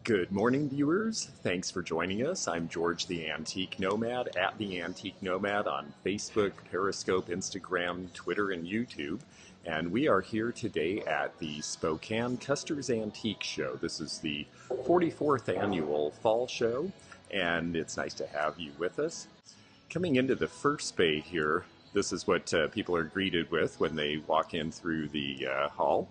Good morning, viewers. Thanks for joining us. I'm George the Antique Nomad at the Antique Nomad on Facebook, Periscope, Instagram, Twitter, and YouTube. And we are here today at the Spokane Custer's Antique Show. This is the 44th annual fall show, and it's nice to have you with us. Coming into the first bay here, this is what people are greeted with when they walk in through the hall.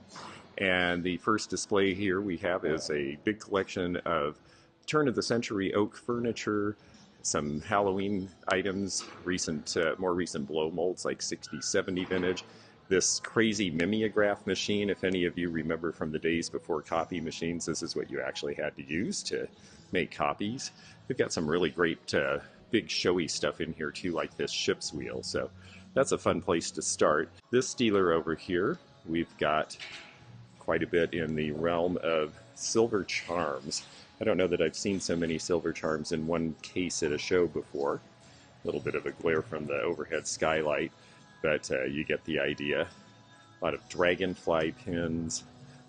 And the first display here we have is a big collection of turn-of-the-century oak furniture, some Halloween items, more recent blow molds like 60s, 70s vintage. This crazy mimeograph machine, if any of you remember from the days before copy machines, this is what you actually had to use to make copies. We've got some really great big showy stuff in here too, like this ship's wheel, so that's a fun place to start. This dealer over here, we've got quite a bit in the realm of silver charms. I don't know that I've seen so many silver charms in one case at a show before. A little bit of a glare from the overhead skylight, but you get the idea. A lot of dragonfly pins,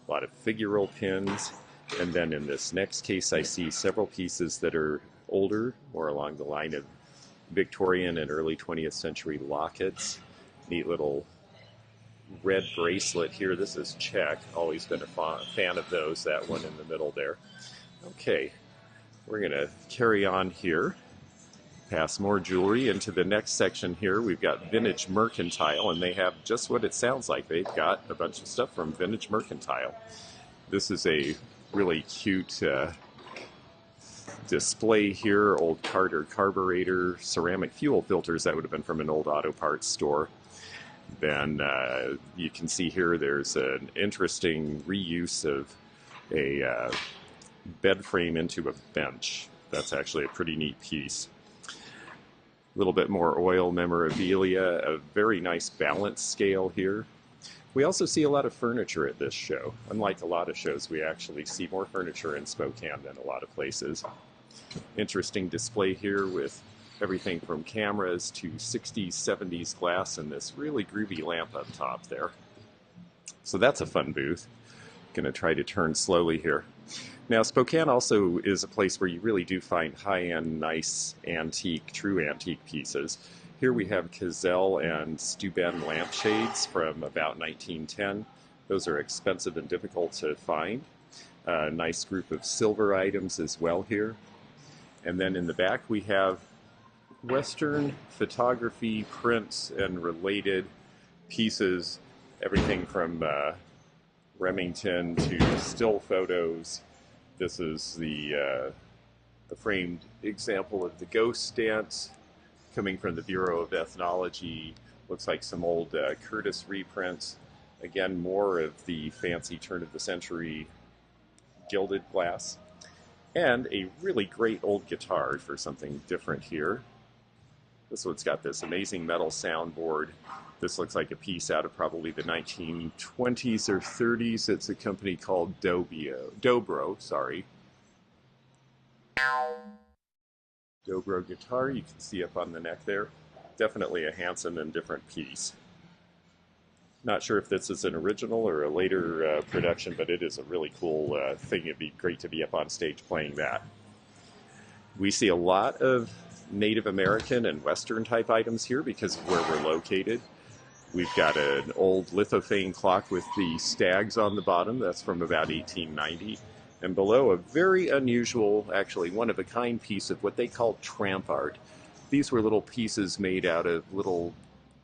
a lot of figural pins, and then in this next case I see several pieces that are older, more along the line of Victorian and early 20th century lockets. Neat little red bracelet here. This is Czech. Always been a fan of those. That one in the middle there. Okay, we're going to carry on here. Pass more jewelry into the next section here. We've got Vintage Mercantile, and they have just what it sounds like. They've got a bunch of stuff from Vintage Mercantile. This is a really cute display here. Old Carter carburetor, ceramic fuel filters. That would have been from an old auto parts store. Then you can see here there's an interesting reuse of a bed frame into a bench. That's actually a pretty neat piece. A little bit more oil memorabilia, a very nice balance scale here. We also see a lot of furniture at this show. Unlike a lot of shows, we actually see more furniture in Spokane than a lot of places. Interesting display here with everything from cameras to 60s, 70s glass and this really groovy lamp up top there. So that's a fun booth. Going to try to turn slowly here. Now Spokane also is a place where you really do find high-end, nice, antique, true antique pieces. Here we have Cazelle and Steuben lampshades from about 1910. Those are expensive and difficult to find. A nice group of silver items as well here. And then in the back we have Western photography, prints, and related pieces, everything from Remington to still photos. This is the framed example of the ghost dance coming from the Bureau of Ethnology. Looks like some old Curtis reprints. Again, more of the fancy turn-of-the-century gilded glass. And a really great old guitar for something different here. This one's got this amazing metal soundboard. This looks like a piece out of probably the 1920s or 30s. It's a company called Dobro, sorry. Dobro guitar, you can see up on the neck there. Definitely a handsome and different piece. Not sure if this is an original or a later production, but it is a really cool thing. It'd be great to be up on stage playing that. We see a lot of Native American and Western type items here because of where we're located. We've got an old lithophane clock with the stags on the bottom. That's from about 1890. And below, a very unusual, actually one-of-a-kind piece of what they call tramp art. These were little pieces made out of little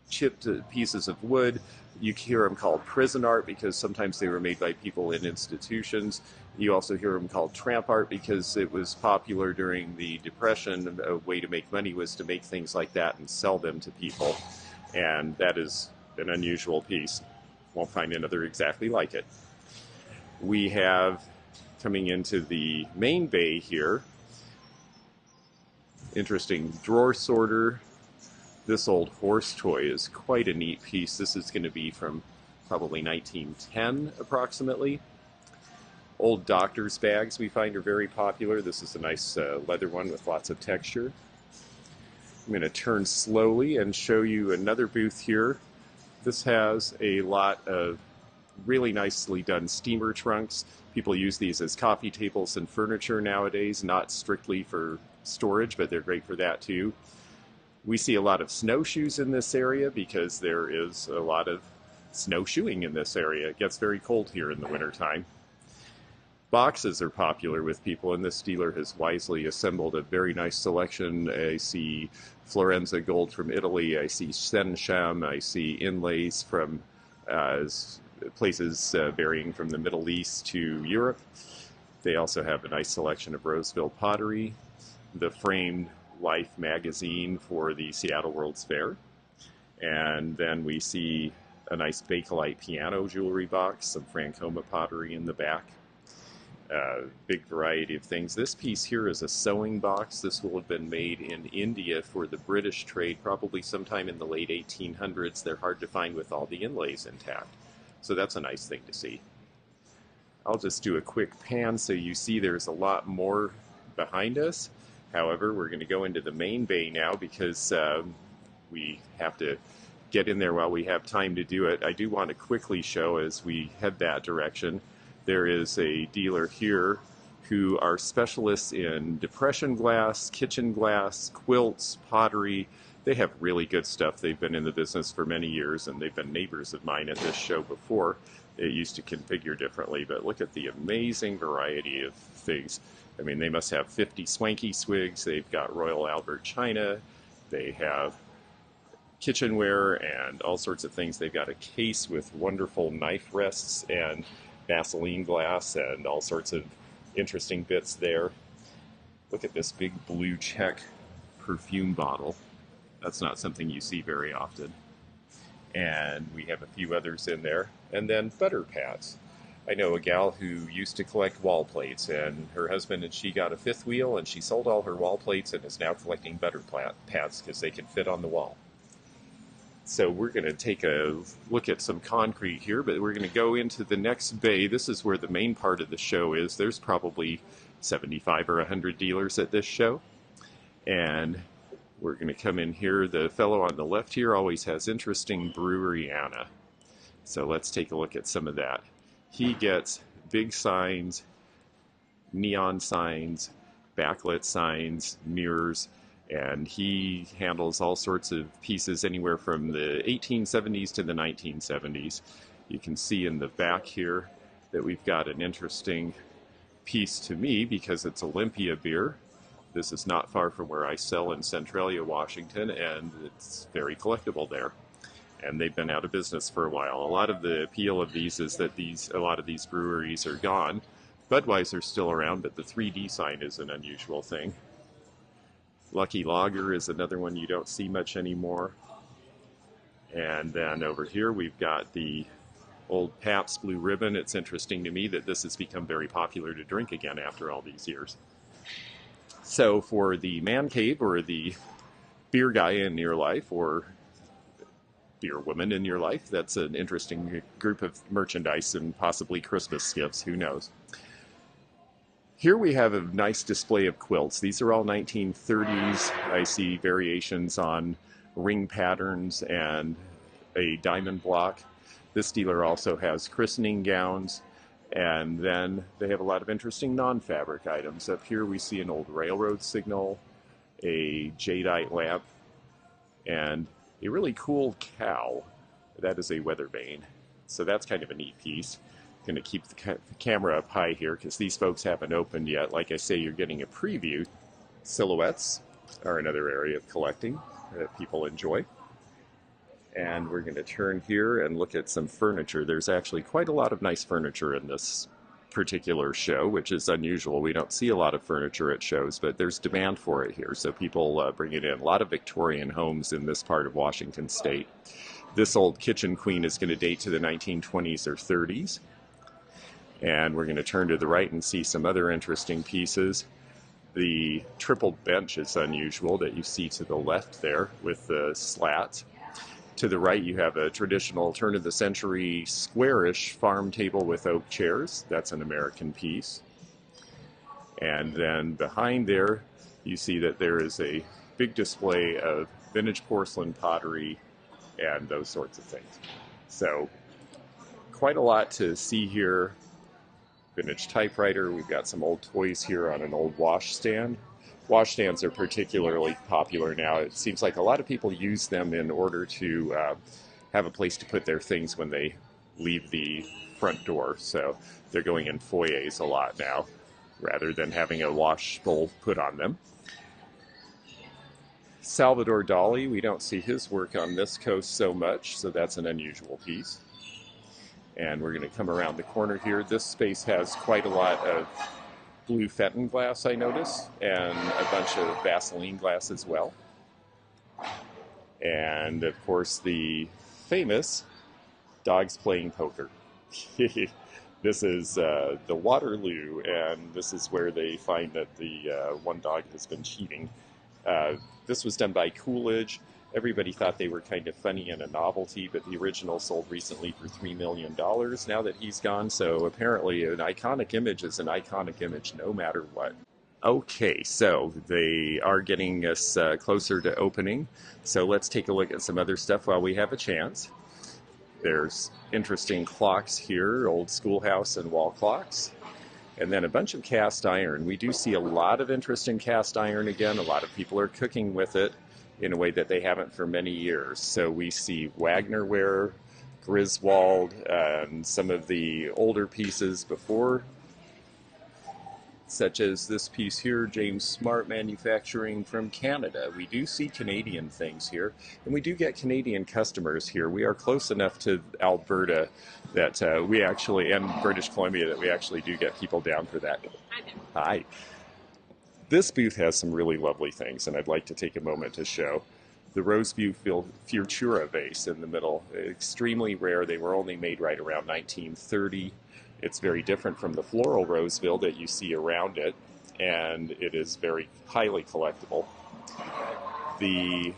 chipped pieces of wood. You hear them called prison art because sometimes they were made by people in institutions. You also hear them called tramp art because it was popular during the Depression. A way to make money was to make things like that and sell them to people. And that is an unusual piece. Won't find another exactly like it. We have, coming into the main bay here, interesting drawer sorter. This old horse toy is quite a neat piece. This is going to be from probably 1910 approximately. Old doctor's bags we find are very popular. This is a nice leather one with lots of texture. I'm going to turn slowly and show you another booth here. This has a lot of really nicely done steamer trunks. People use these as coffee tables and furniture nowadays, not strictly for storage, but they're great for that too. We see a lot of snowshoes in this area because there is a lot of snowshoeing in this area. It gets very cold here in the wintertime. Boxes are popular with people, and this dealer has wisely assembled a very nice selection. I see Florenza gold from Italy, I see Sensham, I see inlays from places varying from the Middle East to Europe. They also have a nice selection of Roseville pottery, the framed Life magazine for the Seattle World's Fair, and then we see a nice Bakelite piano jewelry box, some Francoma pottery in the back. Big variety of things. This piece here is a sewing box. This will have been made in India for the British trade, probably sometime in the late 1800s. They're hard to find with all the inlays intact. So that's a nice thing to see. I'll just do a quick pan so you see there's a lot more behind us. However, we're going to go into the main bay now because we have to get in there while we have time to do it. I do want to quickly show as we head that direction. There is a dealer here who are specialists in depression glass, kitchen glass, quilts, pottery. They have really good stuff. They've been in the business for many years, and they've been neighbors of mine at this show before. It used to configure differently, but look at the amazing variety of things. I mean, they must have 50 swanky swigs. They've got Royal Albert china. They have kitchenware and all sorts of things. They've got a case with wonderful knife rests and Vaseline glass and all sorts of interesting bits there. Look at this big blue check perfume bottle. That's not something you see very often. And we have a few others in there. And then butter pads. I know a gal who used to collect wall plates, and her husband and she got a fifth wheel, and she sold all her wall plates and is now collecting butter pads because they can fit on the wall. So we're going to take a look at some concrete here, but we're going to go into the next bay. This is where the main part of the show is. There's probably 75 or 100 dealers at this show. And we're going to come in here. The fellow on the left here always has interesting Breweriana. So let's take a look at some of that. He gets big signs, neon signs, backlit signs, mirrors, and he handles all sorts of pieces anywhere from the 1870s to the 1970s. You can see in the back here that we've got an interesting piece to me because it's Olympia beer. This is not far from where I sell in Centralia, Washington, and it's very collectible there. And they've been out of business for a while. A lot of the appeal of these is that a lot of these breweries are gone. Budweiser's still around, but the 3D sign is an unusual thing. Lucky Lager is another one you don't see much anymore. And then over here we've got the old Pabst Blue Ribbon. It's interesting to me that this has become very popular to drink again after all these years. So for the man cave or the beer guy in your life or beer woman in your life, that's an interesting group of merchandise and possibly Christmas gifts, who knows. Here we have a nice display of quilts. These are all 1930s. I see variations on ring patterns and a diamond block. This dealer also has christening gowns, and then they have a lot of interesting non-fabric items. Up here we see an old railroad signal, a jadeite lamp, and a really cool cow. That is a weather vane. So that's kind of a neat piece. Going to keep the camera up high here because these folks haven't opened yet. Like I say, you're getting a preview. Silhouettes are another area of collecting that people enjoy. And we're going to turn here and look at some furniture. There's actually quite a lot of nice furniture in this particular show, which is unusual. We don't see a lot of furniture at shows, but there's demand for it here, so people bring it in. A lot of Victorian homes in this part of Washington State. This old kitchen queen is going to date to the 1920s or 30s. And we're going to turn to the right and see some other interesting pieces. The triple bench is unusual that you see to the left there with the slats. To the right you have a traditional turn-of-the-century squarish farm table with oak chairs. That's an American piece. And then behind there you see that there is a big display of vintage porcelain pottery and those sorts of things. So quite a lot to see here. Vintage typewriter. We've got some old toys here on an old wash stand. Wash stands are particularly popular now. It seems like a lot of people use them in order to have a place to put their things when they leave the front door. So they're going in foyers a lot now, rather than having a wash bowl put on them. Salvador Dali, we don't see his work on this coast so much, so that's an unusual piece. And we're going to come around the corner here. This space has quite a lot of blue Fenton glass, I notice, and a bunch of Vaseline glass as well. And of course the famous dogs playing poker. This is the Waterloo, and this is where they find that the one dog has been cheating. This was done by Coolidge. Everybody thought they were kind of funny and a novelty, but the original sold recently for $3 million now that he's gone. So apparently an iconic image is an iconic image no matter what. Okay, so they are getting us closer to opening. So let's take a look at some other stuff while we have a chance. There's interesting clocks here, old schoolhouse and wall clocks. And then a bunch of cast iron. We do see a lot of interest in cast iron again. A lot of people are cooking with it in a way that they haven't for many years. So we see Wagner ware, Griswold, and some of the older pieces before, such as this piece here, James Smart Manufacturing from Canada. We do see Canadian things here, and we do get Canadian customers here. We are close enough to Alberta that we actually, and British Columbia, that we actually do get people down for that. Hi there. Hi. This booth has some really lovely things, and I'd like to take a moment to show. The Roseview Futura vase in the middle, extremely rare. They were only made right around 1930. It's very different from the floral Roseville that you see around it, and it is very highly collectible. The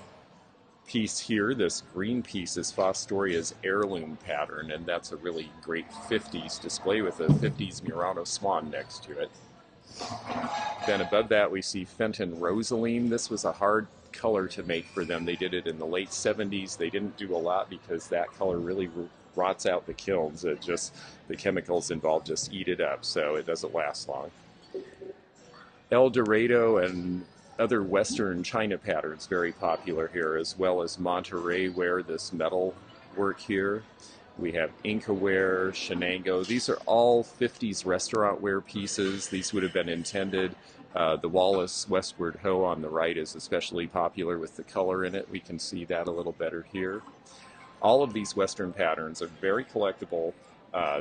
piece here, this green piece, is Fostoria's heirloom pattern, and that's a really great 50s display with a 50s Murano swan next to it. Then above that we see Fenton Rosaline. This was a hard color to make for them. They did it in the late 70s. They didn't do a lot because that color really rots out the kilns. It just, the chemicals involved just eat it up, so it doesn't last long. El Dorado and other Western China patterns very popular here, as well as Monterey ware, this metal work here. We have Inca ware, Shenango. These are all 50s restaurant ware pieces. These would have been intended. The Wallace Westward Hoe on the right is especially popular with the color in it. We can see that a little better here. All of these Western patterns are very collectible.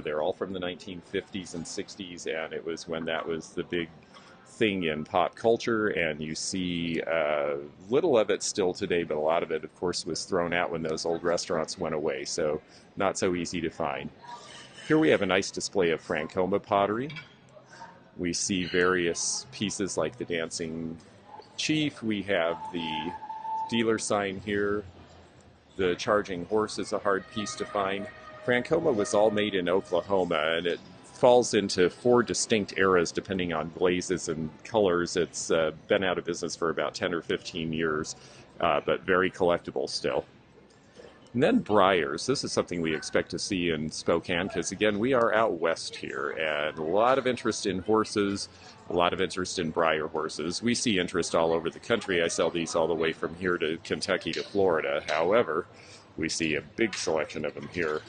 They're all from the 1950s and 60s, and it was when that was the big thing in pop culture, and you see little of it still today, but a lot of it, of course, was thrown out when those old restaurants went away, so not so easy to find. Here we have a nice display of Francoma pottery. We see various pieces like the Dancing Chief. We have the dealer sign here. The Charging Horse is a hard piece to find. Francoma was all made in Oklahoma, and it falls into 4 distinct eras depending on glazes and colors. It's been out of business for about 10 or 15 years, but very collectible still. And then briars. This is something we expect to see in Spokane because, again, we are out west here, and a lot of interest in horses, a lot of interest in briar horses. We see interest all over the country. I sell these all the way from here to Kentucky to Florida. However, we see a big selection of them here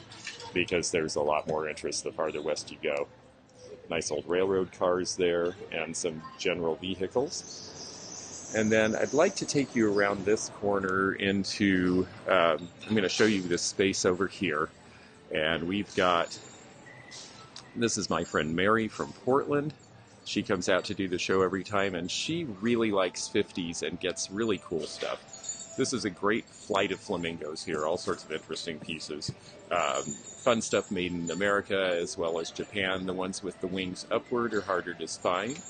because there's a lot more interest the farther west you go. Nice old railroad cars there and some general vehicles. And then I'd like to take you around this corner into, I'm going to show you this space over here. And we've got, this is my friend Mary from Portland. She comes out to do the show every time, and she really likes 50s and gets really cool stuff. This is a great flight of flamingos here, all sorts of interesting pieces. Fun stuff made in America as well as Japan. The ones with the wings upward are harder to find.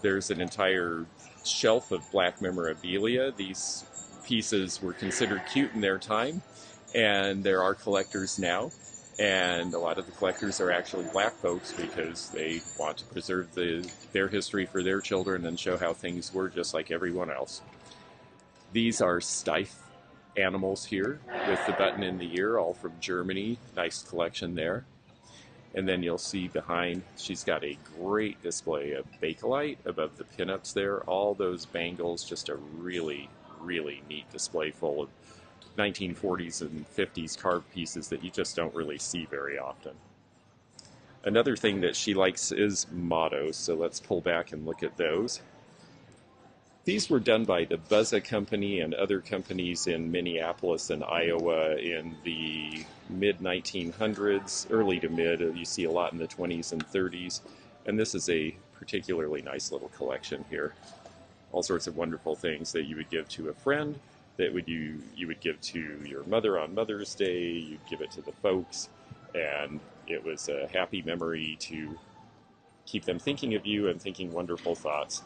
There's an entire shelf of black memorabilia. These pieces were considered cute in their time, and there are collectors now. And a lot of the collectors are actually black folks because they want to preserve their history for their children and show how things were just like everyone else. These are Steiff animals here with the button in the ear, all from Germany. Nice collection there. And then you'll see behind, she's got a great display of Bakelite above the pinups there. All those bangles, just a really, really neat display full of 1940s and 50s carved pieces that you just don't really see very often. Another thing that she likes is mottos, so let's pull back and look at those. These were done by the Buzza Company and other companies in Minneapolis and Iowa in the mid-1900s, early to mid. You see a lot in the 20s and 30s. And this is a particularly nice little collection here. All sorts of wonderful things that you would give to a friend, that you would give to your mother on Mother's Day, you'd give it to the folks, and it was a happy memory to keep them thinking of you and thinking wonderful thoughts.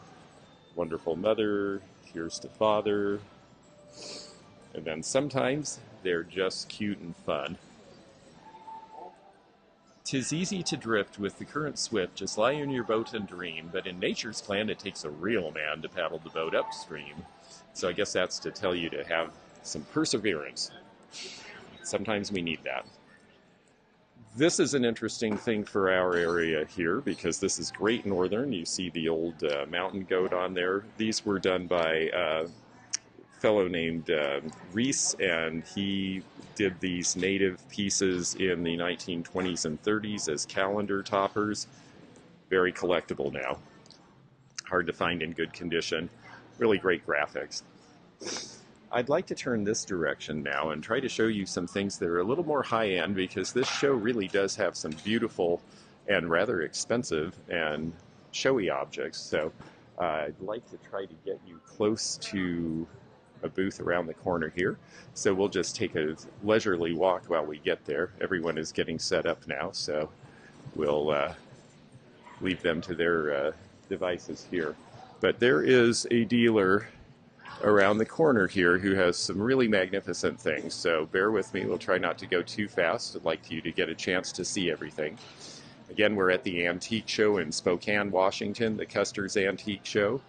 Wonderful mother, here's to father, and then sometimes they're just cute and fun. 'Tis easy to drift with the current swift, just lie in your boat and dream, but in nature's plan it takes a real man to paddle the boat upstream. So I guess that's to tell you to have some perseverance. Sometimes we need that. This is an interesting thing for our area here because this is Great Northern. You see the old mountain goat on there. These were done by a fellow named Reese, and he did these native pieces in the 1920s and 30s as calendar toppers. Very collectible now. Hard to find in good condition. Really great graphics. I'd like to turn this direction now and try to show you some things that are a little more high-end because this show really does have some beautiful and rather expensive and showy objects. So I'd like to try to get you close to a booth around the corner here. So we'll just take a leisurely walk while we get there. Everyone is getting set up now, so we'll leave them to their devices here. But there is a dealer around the corner here who has some really magnificent things, so bear with me. We'll try not to go too fast. I'd like you to get a chance to see everything. Again, we're at the Antique Show in Spokane, Washington, the Custer's Antique Show.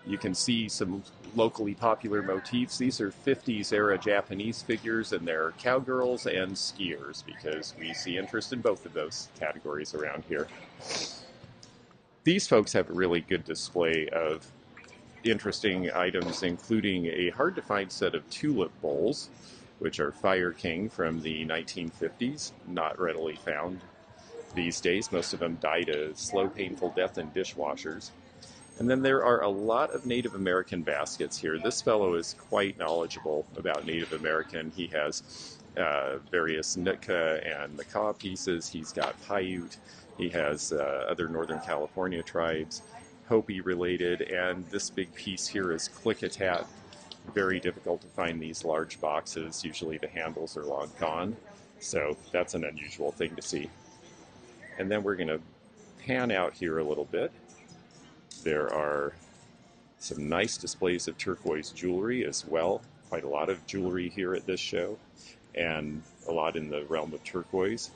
You can see some locally popular motifs. These are 50s era Japanese figures, and they're cowgirls and skiers because we see interest in both of those categories around here. These folks have a really good display of interesting items, including a hard-to-find set of tulip bowls, which are Fire King from the 1950s, not readily found these days. Most of them died a slow, painful death in dishwashers. And then there are a lot of Native American baskets here. This fellow is quite knowledgeable about Native American. He has various Nootka and Macaw pieces. He's got Paiute. He has other Northern California tribes, Hopi related, and this big piece here is Klickitat. Very difficult to find these large boxes. Usually the handles are long gone, so that's an unusual thing to see. And then we're going to pan out here a little bit. There are some nice displays of turquoise jewelry as well. Quite a lot of jewelry here at this show, and a lot in the realm of turquoise.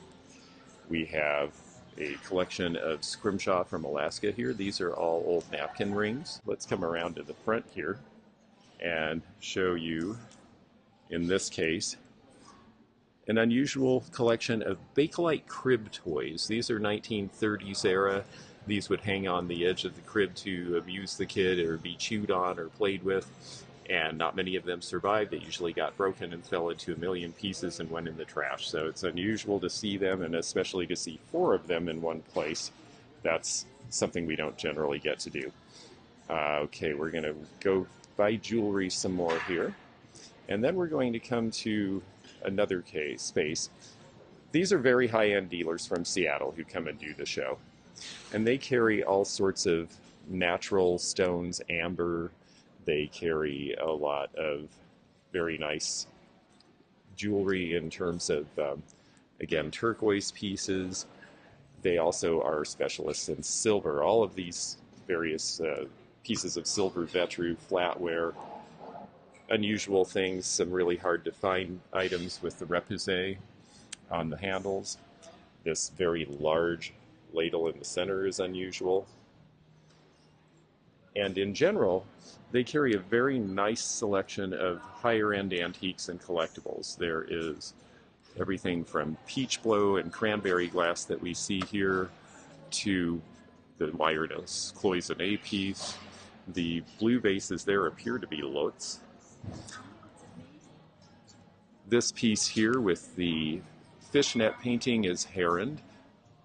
We have a collection of scrimshaw from Alaska here. These are all old napkin rings. Let's come around to the front here and show you, in this case, an unusual collection of Bakelite crib toys. These are 1930s era. These would hang on the edge of the crib to amuse the kid or be chewed on or played with, and not many of them survived. They usually got broken and fell into a million pieces and went in the trash. So it's unusual to see them, and especially to see 4 of them in one place. That's something we don't generally get to do. Okay, we're going to go buy jewelry some more here, and then we're going to come to another space. These are very high-end dealers from Seattle who come and do the show, and they carry all sorts of natural stones, amber. They carry a lot of very nice jewelry in terms of, again, turquoise pieces. They also are specialists in silver. All of these various pieces of silver vetru, flatware, unusual things, some really hard to find items with the repoussé on the handles. This very large ladle in the center is unusual. And in general, they carry a very nice selection of higher-end antiques and collectibles. There is everything from peach blow and cranberry glass that we see here to the wireless cloisonne piece. The blue vases there appear to be Lutz. This piece here with the fishnet painting is Heron.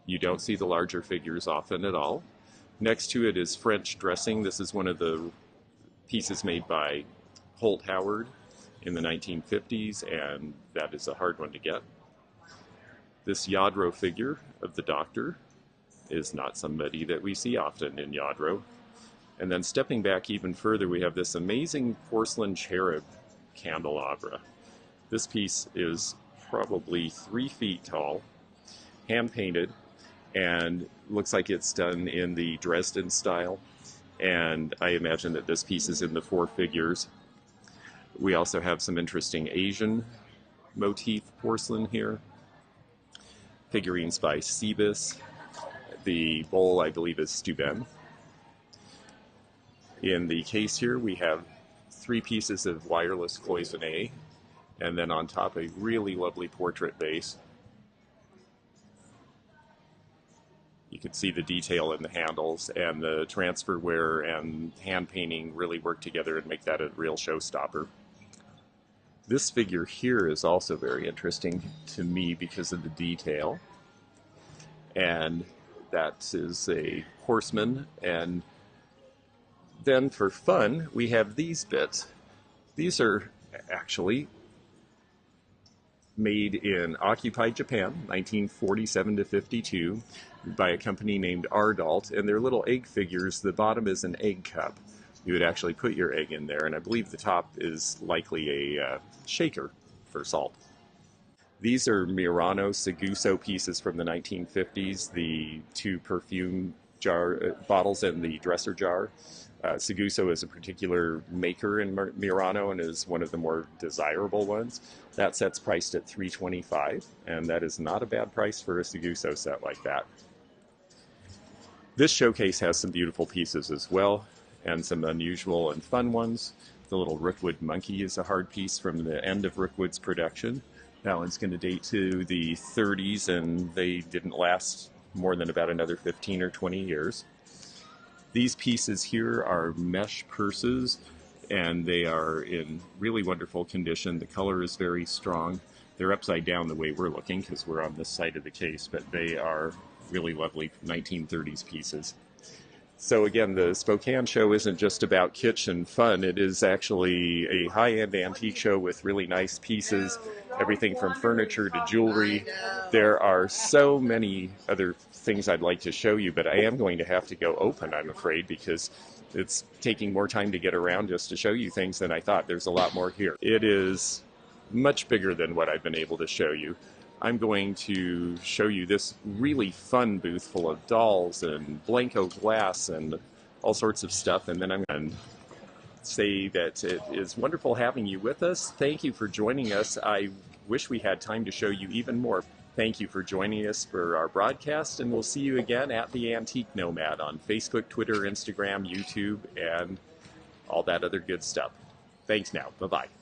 You don't see the larger figures often at all. Next to it is French dressing. This is one of the pieces made by Holt Howard in the 1950s, and that is a hard one to get. This Yadro figure of the Doctor is not somebody that we see often in Yadro. And then stepping back even further, we have this amazing porcelain cherub candelabra. This piece is probably 3 feet tall, hand-painted, and looks like it's done in the Dresden style. And I imagine that this piece is in the 4 figures. We also have some interesting Asian motif porcelain here. Figurines by Cebus. The bowl, I believe, is Steuben. In the case here, we have 3 pieces of wireless cloisonne, and then on top a really lovely portrait vase. You can see the detail in the handles, and the transfer ware and hand painting really work together and make that a real showstopper. This figure here is also very interesting to me because of the detail. And that is a horseman. And then for fun, we have these bits. These are actually made in occupied Japan, 1947 to 52, by a company named Ardalt, and they're little egg figures. The bottom is an egg cup. You would actually put your egg in there, and I believe the top is likely a shaker for salt. These are Murano Seguso pieces from the 1950s, the 2 perfume jar bottles and the dresser jar. Seguso is a particular maker in Murano and is one of the more desirable ones. That set's priced at $325, and that is not a bad price for a Seguso set like that. This showcase has some beautiful pieces as well, and some unusual and fun ones. The little Rookwood monkey is a hard piece from the end of Rookwood's production. That one's going to date to the 30s, and they didn't last more than about another 15 or 20 years. These pieces here are mesh purses, and they are in really wonderful condition. The color is very strong. They're upside down the way we're looking because we're on this side of the case, but they are really lovely 1930s pieces. So again, the Spokane show isn't just about kitsch and fun. It is actually a high-end antique show with really nice pieces, everything from furniture to jewelry. There are so many other things I'd like to show you, but I am going to have to go open, I'm afraid, because it's taking more time to get around just to show you things than I thought. There's a lot more here. It is much bigger than what I've been able to show you. I'm going to show you this really fun booth full of dolls and Blenko Glass and all sorts of stuff, and then I'm going to say that it is wonderful having you with us. Thank you for joining us. I wish we had time to show you even more. Thank you for joining us for our broadcast, and we'll see you again at the Antique Nomad on Facebook, Twitter, Instagram, YouTube, and all that other good stuff. Thanks now. Bye-bye.